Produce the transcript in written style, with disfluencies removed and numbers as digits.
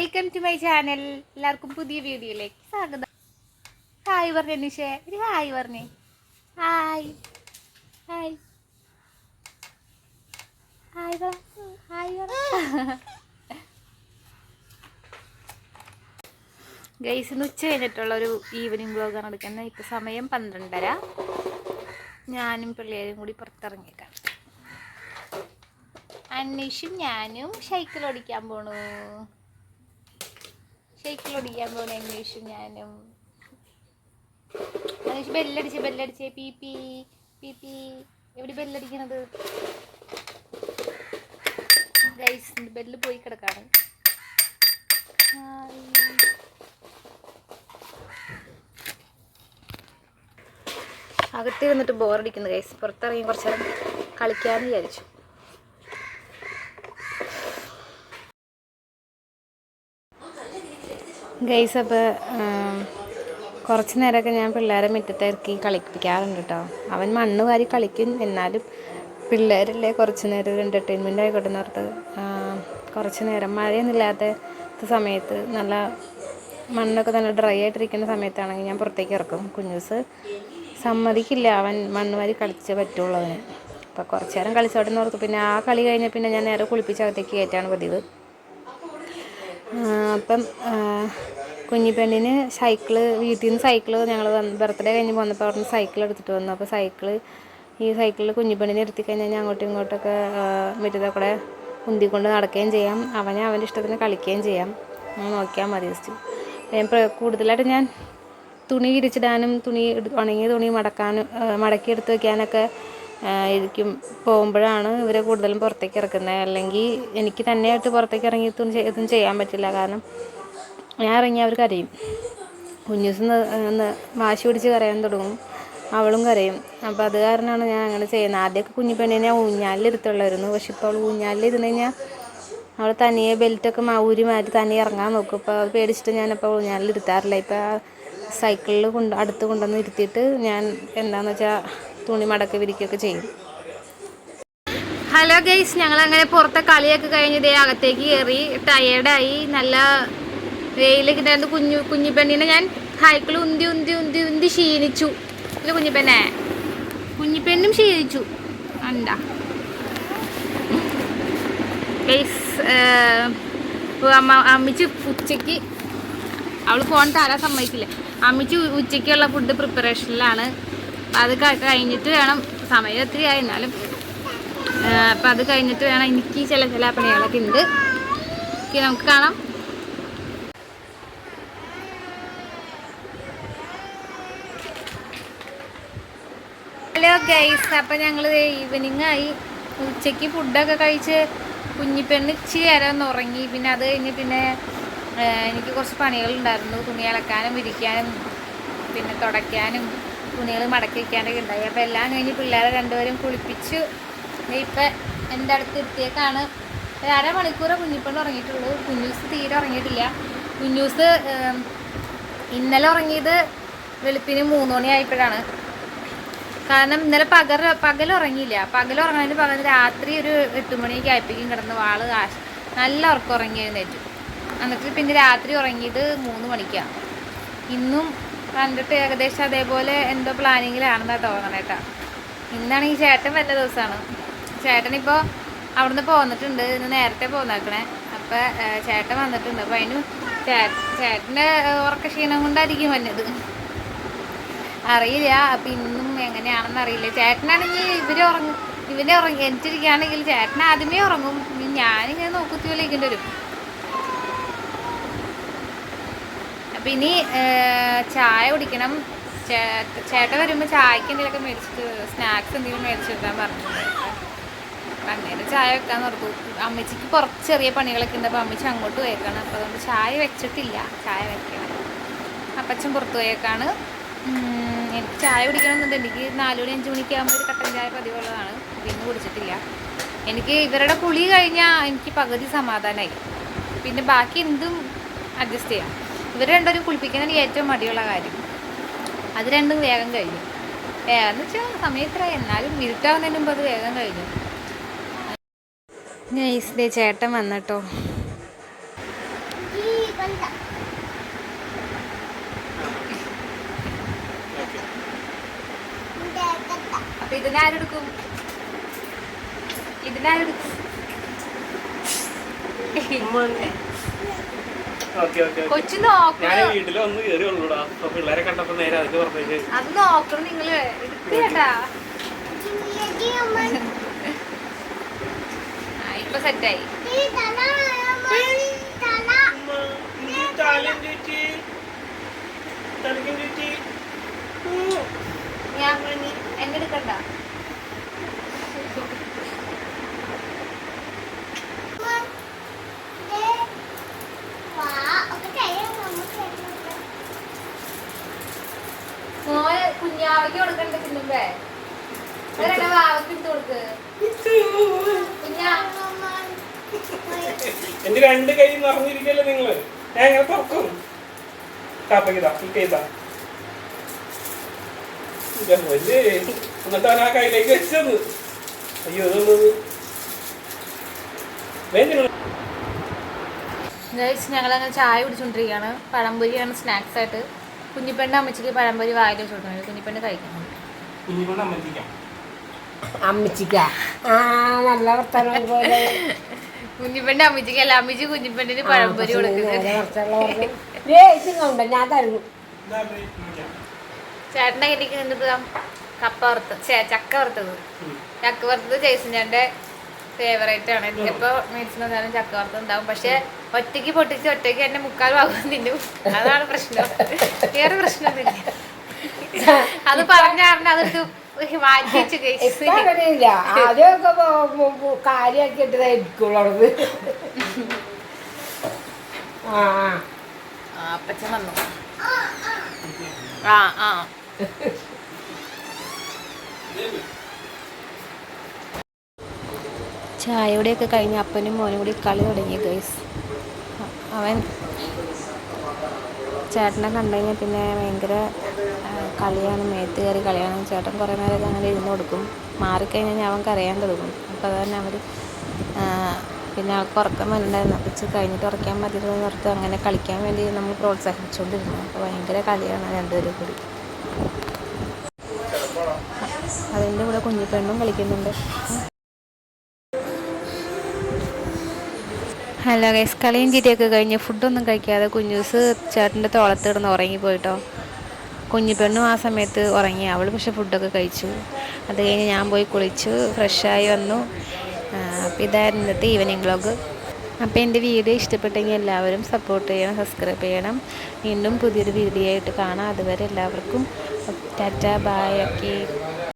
Welcome to my channel. എല്ലാവർക്കും പുതിയ വീഡിയോയിലേക്ക് സ്വാഗതം. ഹായ് പറഞ്ഞേ നിഷേ, ഒരു ഹായ് പറഞ്ഞേ. ഹായ് ഹായ് ഹായ് ഹായ് ഗൈസിന് ഉച്ച കഴിഞ്ഞിട്ടുള്ള ഒരു ഈവനിങ് വ്ലോഗാണ് എടുക്കുന്നത്. ഇപ്പോൾ സമയം 12:30. ഞാനും പിള്ളേരും കൂടി പുറത്തിറങ്ങിയേക്കാം. അന്വേഷും ഞാനും സൈക്കിൾ ഓടിക്കാൻ പോണു. അന്വേഷും ഞാനും. അന്വേഷ് ബെല്ലടിച്ചേ പീ പീ പീ പീ. എവിടെ ബെല്ലടിക്കണത്? ഗൈസ് ബെല്ല് പോയി കിടക്കാണ്. അകത്തിരുന്നിട്ട് ബോറടിക്കുന്നു ഗൈസ്. പുറത്തിറങ്ങി കുറച്ച് നേരം കളിക്കാമെന്ന് വിചാരിച്ചു. ഗൈസ് അപ്പോൾ കുറച്ച് നേരമൊക്കെ ഞാൻ പിള്ളേരെ മുറ്റത്ത് ഇറക്കി കളിപ്പിക്കാറുണ്ട് കേട്ടോ. അവൻ മണ്ണ് വാരി കളിക്കും, എന്നാലും പിള്ളേരല്ലേ കുറച്ച് നേരം ഒരു എൻ്റർടൈൻമെൻ്റ് ആയിക്കോട്ടെ എന്നോർത്ത് കുറച്ച് നേരം മഴയൊന്നും ഇല്ലാത്ത സമയത്ത് നല്ല മണ്ണൊക്കെ നല്ല ഡ്രൈ ആയിട്ടിരിക്കുന്ന സമയത്താണെങ്കിൽ ഞാൻ പുറത്തേക്ക് ഇറക്കും. കുഞ്ഞൂസ് സമ്മതിക്കില്ല, അവൻ മണ്ണ് വാരി കളിച്ചേ പറ്റുള്ളൂ അവന്. അപ്പോൾ കുറച്ച് നേരം കളിച്ചോട്ടെ എന്ന് ഓർത്ത് പിന്നെ ആ കളി കഴിഞ്ഞാൽ പിന്നെ ഞാൻ നേരെ കുളിപ്പിച്ചകത്തേക്ക് കയറ്റാണ് പതിവ്. അപ്പം കുഞ്ഞിപ്പെണ്ണിന് വീട്ടിൽ നിന്ന് സൈക്കിള് ഞങ്ങൾ ബർത്ത്ഡേ കഴിഞ്ഞ് വന്നപ്പോൾ അവിടെ നിന്ന് സൈക്കിൾ എടുത്തിട്ട് വന്നു. അപ്പോൾ ഈ സൈക്കിളിൽ കുഞ്ഞിപ്പെണ്ണിനെ ഇരുത്തിക്കഴിഞ്ഞാൽ ഞാൻ അങ്ങോട്ടും ഇങ്ങോട്ടൊക്കെ മുറ്റത്തെ കൂടെ ഉന്തിക്കൊണ്ട് നടക്കുകയും ചെയ്യാം, അവൻ്റെ ഇഷ്ടത്തിന് കളിക്കുകയും ചെയ്യാം. നോക്കിയാൽ മതി. കൂടുതലായിട്ട് ഞാൻ തുണി വിരിച്ചിടാനും ഉണങ്ങിയ തുണി മടക്കി എടുത്ത് വയ്ക്കാനൊക്കെ ഇരിക്കും പോകുമ്പോഴാണ് ഇവരെ കൂടുതലും പുറത്തേക്ക് ഇറക്കുന്നത്. അല്ലെങ്കിൽ എനിക്ക് തന്നെയായിട്ട് പുറത്തേക്ക് ഇറങ്ങി ഇതൊന്നും ചെയ്യാൻ പറ്റില്ല. കാരണം ഞാൻ ഇറങ്ങി അവർ കരയും. കുഞ്ഞൂസ് വാശി പിടിച്ച് കരയാൻ തുടങ്ങും, അവളും കരയും. അപ്പോൾ അത് കാരണമാണ് ഞാൻ അങ്ങനെ ചെയ്യുന്നത്. ആദ്യമൊക്കെ കുഞ്ഞിപ്പെണ്ണിനെ ഊഞ്ഞാലിലിരുത്തുള്ളായിരുന്നു. പക്ഷെ ഇപ്പോൾ അവൾ ഊഞ്ഞാലിലിരുന്ന് കഴിഞ്ഞാൽ അവൾ തനിയെ ബെൽറ്റൊക്കെ ഊരി മാറ്റി തനിയെ ഇറങ്ങാൻ നോക്കും. ഇപ്പോൾ അത് പേടിച്ചിട്ട് ഞാനപ്പോൾ ഊഞ്ഞാലിലിരുത്താറില്ല. ഇപ്പോൾ സൈക്കിളിൽ അടുത്ത് കൊണ്ടുവന്ന് ഇരുത്തിയിട്ട് ഞാൻ എന്താണെന്ന് വെച്ചാൽ തുണി മടക്കി വിരിക്കുകയൊക്കെ ചെയ്യും. ഹലോ ഗൈസ്, ഞങ്ങളങ്ങനെ പുറത്തെ കളിയൊക്കെ കഴിഞ്ഞ് അകത്തേക്ക് കയറി. ടയേർഡായി, നല്ല വെയിലൊക്കെ ഉണ്ടായിരുന്നു. കുഞ്ഞിപ്പെണ്ണിനെ ഞാൻ സൈക്കിൾ ഉന്തി ക്ഷീണിച്ചു. ഇല്ല കുഞ്ഞിപ്പെണ്ണും ക്ഷീണിച്ചു. എന്താ ഗൈസ്, അമ്മിച്ച് ഉച്ചയ്ക്ക് അവൾ ഫോൺ തരാൻ സമ്മതിക്കില്ല. അമ്മിച്ച് ഉച്ചയ്ക്കുള്ള ഫുഡ് പ്രിപ്പറേഷനിലാണ്. അത് കഴിഞ്ഞിട്ട് വേണം, സമയം ഒത്തിരി ആയി എന്നാലും അപ്പം അത് കഴിഞ്ഞിട്ട് വേണം. എനിക്ക് ചില പണികളൊക്കെ ഉണ്ട്. നമുക്ക് കാണാം. ഹലോ ഗൈസ്, അപ്പം ഞങ്ങൾ ഈവനിങ് ആയി. ഉച്ചയ്ക്ക് ഫുഡൊക്കെ കഴിച്ച് കുഞ്ഞിപ്പെണ്ണ് ഇച്ചിരി നേരം ഉറങ്ങി. പിന്നെ അത് കഴിഞ്ഞ് പിന്നെ എനിക്ക് കുറച്ച് പണികളുണ്ടായിരുന്നു. തുണി അലക്കാനും വിരിക്കാനും പിന്നെ തുടയ്ക്കാനും തുണികൾ മടക്കി വയ്ക്കാനൊക്കെ ഉണ്ടായി. അപ്പോൾ എല്ലാം കഴിഞ്ഞ് പിള്ളേരെ രണ്ടുപേരും കുളിപ്പിച്ചു. ഇപ്പം എൻ്റെ അടുത്ത് എത്തിയേക്കാണ്. ഒരു അരമണിക്കൂർ കുഞ്ഞിപ്പെണ്ണ് ഉറങ്ങിയിട്ടുള്ളൂ. കുഞ്ഞൂസ് തീരെ ഉറങ്ങിയിട്ടില്ല. കുഞ്ഞൂസ് ഇന്നലെ ഉറങ്ങിയത് വെളുപ്പിന് 3 മണിയായപ്പോഴാണ്. കാരണം ഇന്നലെ പകൽ ഉറങ്ങിയില്ല. പകൽ ഉറങ്ങുന്നതിന് പകരം രാത്രി ഒരു 8 മണിയൊക്കെ ആയപ്പോഴേക്കും കിടന്ന് നല്ല ഉറക്കം ഉറങ്ങി എഴുന്നേറ്റു. എന്നിട്ട് പിന്നെ രാത്രി ഉറങ്ങിയത് 3 മണിക്കാണ്. ഇന്നും കണ്ടിട്ട് ഏകദേശം അതേപോലെ എന്തോ പ്ലാനിങ്ങിലാണെന്നാ തോന്നണേട്ടാ. ഇന്നാണെങ്കിൽ ചേട്ടൻ വല്ല ദിവസമാണ്. ചേട്ടനിപ്പോൾ അവിടുന്ന് പോന്നിട്ടുണ്ട്. ഇന്ന് നേരത്തെ പോന്നേക്കണേ. അപ്പം ചേട്ടൻ വന്നിട്ടുണ്ട്. അപ്പം അതിന് ചേട്ടൻ്റെ ഉറക്ക ക്ഷീണം കൊണ്ടായിരിക്കും വന്നത്, അറിയില്ല. അപ്പം ഇന്നും എങ്ങനെയാണെന്ന് അറിയില്ല. ചേട്ടനാണെങ്കിൽ ഇവനെ എനിച്ചിരിക്കുകയാണെങ്കിൽ ചേട്ടൻ ആദ്യമേ ഉറങ്ങും. ഞാനിങ്ങനെ നോക്കുത്തിയിലേക്കേണ്ടി വരും. അപ്പം ഇനി ചായ കുടിക്കണം. ചേട്ടൻ വരുമ്പോൾ ചായക്ക് എന്തെങ്കിലുമൊക്കെ മേടിച്ചിട്ട് സ്നാക്സ് എന്തെങ്കിലും മേടിച്ചിട്ടാൻ പറഞ്ഞിട്ടുണ്ട്. അപ്പം അന്നേരം ചായ വെക്കാൻ ഓർത്തു. അമ്മച്ചിക്ക് കുറച്ച് ചെറിയ പണികളൊക്കെ ഉണ്ട്. അപ്പോൾ അമ്മച്ചി അങ്ങോട്ട് പോയേക്കാണ്. അപ്പോൾ അതുകൊണ്ട് ചായ വെച്ചിട്ടില്ല, ചായ വെക്കണം. അപ്പച്ചൻ പുറത്ത് പോയേക്കാണ്. എനിക്ക് ചായ കുടിക്കണമെന്നുണ്ട്. എനിക്ക് 4 മണി 5 മണിക്കാകുമ്പോൾ ഒരു കട്ടൻ ചായ പതിവുള്ളതാണ്. പിന്നെ കുടിച്ചിട്ടില്ല. എനിക്ക് ഇവരുടെ കുളി കഴിഞ്ഞാൽ എനിക്ക് പകുതി സമാധാനമായി. പിന്നെ ബാക്കി എന്തും അഡ്ജസ്റ്റ് ചെയ്യാം. ഇവർ രണ്ടുപേരും കുളിപ്പിക്കാൻ എനിക്ക് ഏറ്റവും മടിയുള്ള കാര്യം. അത് രണ്ടും വേഗം കഴിഞ്ഞു. വേഗം വെച്ചാൽ സമയത്തിലായി, എന്നാലും ഇരുട്ടാവുന്നതിന് മുമ്പ് അത് വേഗം കഴിഞ്ഞു. ചേട്ടൻ വന്നിട്ടോ. ഇതിനാരെടുക്കും? ഇതിനാരെടുക്കും? കൊച്ചു നോക്കണം. വീട്ടിൽ വന്ന് കയറി വന്നൂടാ. പിള്ളേരെ കണ്ടപ്പോ നേരെ അതിന് പറഞ്ഞു അത് നോക്കണം നിങ്ങള്. എടുക്കേട്ടാ. ഇപ്പൊ സെറ്റായി. ഞാൻ എന്നെ എടുക്കണ്ട. മോനെ കുഞ്ഞാവയ്ക്ക് കൊടുക്കണ്ട തിന്നുമ്പേ വാവയ്ക്ക് ഇട്ട് കൊടുക്ക്. എന്റെ രണ്ട് കൈ നിറഞ്ഞിരിക്കല്ലേ നിങ്ങള്. ഞാൻ ഇങ്ങനെ തുറക്കും. കാപ്പയ്ക്കതാ ഇതാ എന്നിട്ട് അവൻ ആ കയ്യിലേക്ക് വെച്ചത്. അയ്യോ ഞങ്ങളങ്ങനെ ചായ കുടിച്ചോണ്ടിരിക്കുകയാണ്. പഴംപൊരിയാണ് സ്നാക്സ് ആയിട്ട്. കുഞ്ഞിപ്പെണ്ണ അമ്മച്ചിക്ക് പഴംപൊരി വായിൽ വെച്ച് കൊടുക്കുന്നത്. കുഞ്ഞിപ്പെണ്ണ കഴിക്കണം. കുഞ്ഞിപ്പെണ്ണ അമ്മച്ചിക്ക് അല്ല, അമ്മച്ചി കുഞ്ഞിപ്പെണ്ണിന് പഴംപൊരി കൊടുക്കുന്നത്. ചേട്ടൻ്റെ കയ്യിലേക്ക് നിന്നിട്ട് കപ്പ വറുത്ത് ചക്ക വറുത്തത് ജയ്സിൻ്റെ ഫേവറേറ്റ് ആണ്. എനിക്കിപ്പോ മേടിച്ചു വന്നാലും ചക്ക വറുത്തത് ഉണ്ടാവും. പക്ഷെ ഒറ്റയ്ക്ക് പൊട്ടിച്ച് ഒറ്റയ്ക്ക് എന്നെ മുക്കാൽ ഭാഗം തിന്നും. അതാണ് പ്രശ്നം. വേറെ പ്രശ്നമൊന്നുമില്ല. അത് പറഞ്ഞാറിന് അതെടുത്ത് മാറ്റി വെച്ച് കഴിച്ചു. അപ്പച്ചൻ വന്നു. ചായയോടെയൊക്കെ കഴിഞ്ഞ് അപ്പനും മോനും കൂടി കളി തുടങ്ങി ഗൈസ്. അവൻ ചേട്ടനെ കണ്ടു കഴിഞ്ഞാൽ പിന്നെ ഭയങ്കര കളിയാണ്, മേത്ത് കയറി കളിയാണ്. ചേട്ടൻ കുറേ നേരമൊക്കെ അങ്ങനെ ഇരുന്ന് കൊടുക്കും. മാറിക്കഴിഞ്ഞാൽ അവൻ കരയാൻ തുടങ്ങും. അപ്പോൾ അത് തന്നെ അവർ പിന്നെ അവൾക്ക് ഉറക്കം വന്നിട്ടുണ്ടായിരുന്നു. അപ്പോൾ കഴിഞ്ഞിട്ട് ഉറക്കാൻ മതിയെന്ന് ഓർത്ത് അങ്ങനെ കളിക്കാൻ വേണ്ടി നമ്മൾ പ്രോത്സാഹിപ്പിച്ചുകൊണ്ടിരുന്നു. അപ്പോൾ ഭയങ്കര കളിയാണ് രണ്ടുപേരും കൂടി. അതിൻ്റെ കൂടെ കുഞ്ഞിപ്പെണ്ണും കളിക്കുന്നുണ്ട്. ഹലോ ഗൈസ്, കളിയും ചിരിയൊക്കെ കഴിഞ്ഞ് ഫുഡൊന്നും കഴിക്കാതെ കുഞ്ഞൂസ് ചേട്ടൻ്റെ തോളത്ത് കിടന്ന് ഉറങ്ങിപ്പോയിട്ടോ. കുഞ്ഞിപ്പെണ്ണും ആ സമയത്ത് ഉറങ്ങി. അവൾ പക്ഷെ ഫുഡൊക്കെ കഴിച്ചു. അത് കഴിഞ്ഞ് ഞാൻ പോയി കുളിച്ചു ഫ്രഷായി വന്നു. അപ്പോൾ ഇതായിരുന്നു ഇന്നത്തെ ഈവനിങ് വ്ളോഗ്. അപ്പോൾ എൻ്റെ വീഡിയോ ഇഷ്ടപ്പെട്ടെങ്കിൽ എല്ലാവരും സപ്പോർട്ട് ചെയ്യണം, സബ്സ്ക്രൈബ് ചെയ്യണം. വീണ്ടും പുതിയൊരു വീഡിയോ ആയിട്ട് കാണാം. അതുവരെ എല്ലാവർക്കും ടാറ്റ, ബായ്. ഓക്കെ.